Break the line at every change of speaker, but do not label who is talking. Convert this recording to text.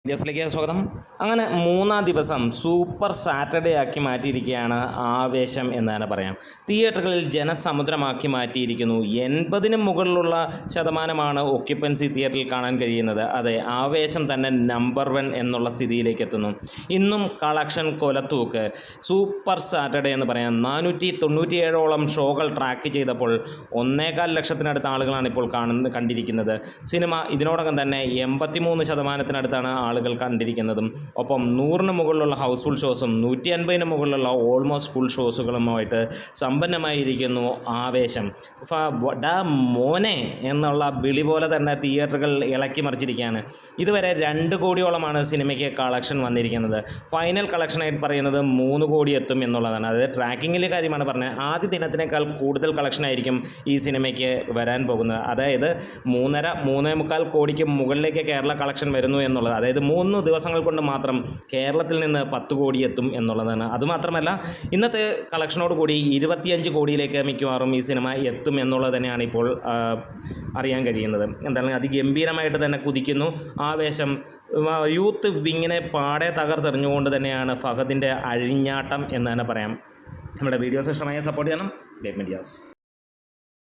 വീഡിയോസിലേക്ക് സ്വാഗതം. അങ്ങനെ മൂന്നാം ദിവസം സൂപ്പർ സാറ്റർഡേ ആക്കി മാറ്റിയിരിക്കുകയാണ് ആവേശം എന്നാണ് പറയാം. തിയേറ്ററുകളിൽ ജനസമുദ്രമാക്കി മാറ്റിയിരിക്കുന്നു. 80-ന് മുകളിലുള്ള ശതമാനമാണ് ഒക്യുപ്പൻസി തിയേറ്ററിൽ കാണാൻ കഴിയുന്നത്. അതെ, ആവേശം തന്നെ നമ്പർ 1 എന്നുള്ള സ്ഥിതിയിലേക്ക് എത്തുന്നു. ഇന്നും കളക്ഷൻ കൊലത്തൂക്ക്. സൂപ്പർ സാറ്റർഡേ എന്ന് പറയാം. 497ഓളം ഷോകൾ ട്രാക്ക് ചെയ്തപ്പോൾ 1.25 ലക്ഷത്തിനടുത്ത ആളുകളാണ് ഇപ്പോൾ കണ്ടിരിക്കുന്നത്. സിനിമ ഇതിനോടകം തന്നെ 83% ആളുകൾ കണ്ടിരിക്കുന്നതും ഒപ്പം 100-ന് മുകളിലുള്ള ഹൗസ്ഫുൾ ഷോസും 150-ന് മുകളിലുള്ള ഓൾമോസ്റ്റ് ഫുൾ ഷോസുകളുമായിട്ട് സമ്പന്നമായിരിക്കുന്നു ആവേശം. ഡാ മോനെ എന്നുള്ള വിളി പോലെ തന്നെ തിയേറ്ററുകൾ ഇളക്കി മറിച്ചിരിക്കുകയാണ്. ഇതുവരെ 2 കോടിയോളമാണ് സിനിമയ്ക്ക് കളക്ഷൻ വന്നിരിക്കുന്നത്. ഫൈനൽ കളക്ഷനായിട്ട് പറയുന്നത് 3 കോടി എത്തും എന്നുള്ളതാണ്. അത് ട്രാക്കിങ്ങിലെ കാര്യമാണ് പറഞ്ഞത്. ആദ്യ ദിനത്തിനേക്കാൾ കൂടുതൽ കളക്ഷനായിരിക്കും ഈ സിനിമയ്ക്ക് വരാൻ പോകുന്നത്. അതായത് 3.5-3.25 കോടിക്ക് മുകളിലേക്ക് കേരള കളക്ഷൻ വരുന്നു എന്നുള്ളത്. അതായത് 3 ദിവസങ്ങൾ കൊണ്ട് മാത്രം കേരളത്തിൽ നിന്ന് 10 കോടി എത്തും എന്നുള്ളതാണ്. അതുമാത്രമല്ല, ഇന്നത്തെ കളക്ഷനോട് കൂടി 25 കോടിയിലേക്ക് മിക്കവാറും ഈ സിനിമ എത്തും എന്നുള്ളത് തന്നെയാണ് ഇപ്പോൾ അറിയാൻ കഴിയുന്നത്. എന്താണ്, അതിഗംഭീരമായിട്ട് തന്നെ കുതിക്കുന്നു ആവേശം. യൂത്ത് വിങ്ങിനെ പാടെ തകർത്തെറിഞ്ഞുകൊണ്ട് തന്നെയാണ് ഫഹദിൻ്റെ അഴിഞ്ഞാട്ടം എന്ന് തന്നെ പറയാം. നമ്മുടെ വീഡിയോസ് ഇഷ്ടമായ സപ്പോർട്ട് ചെയ്യണം. Great medias.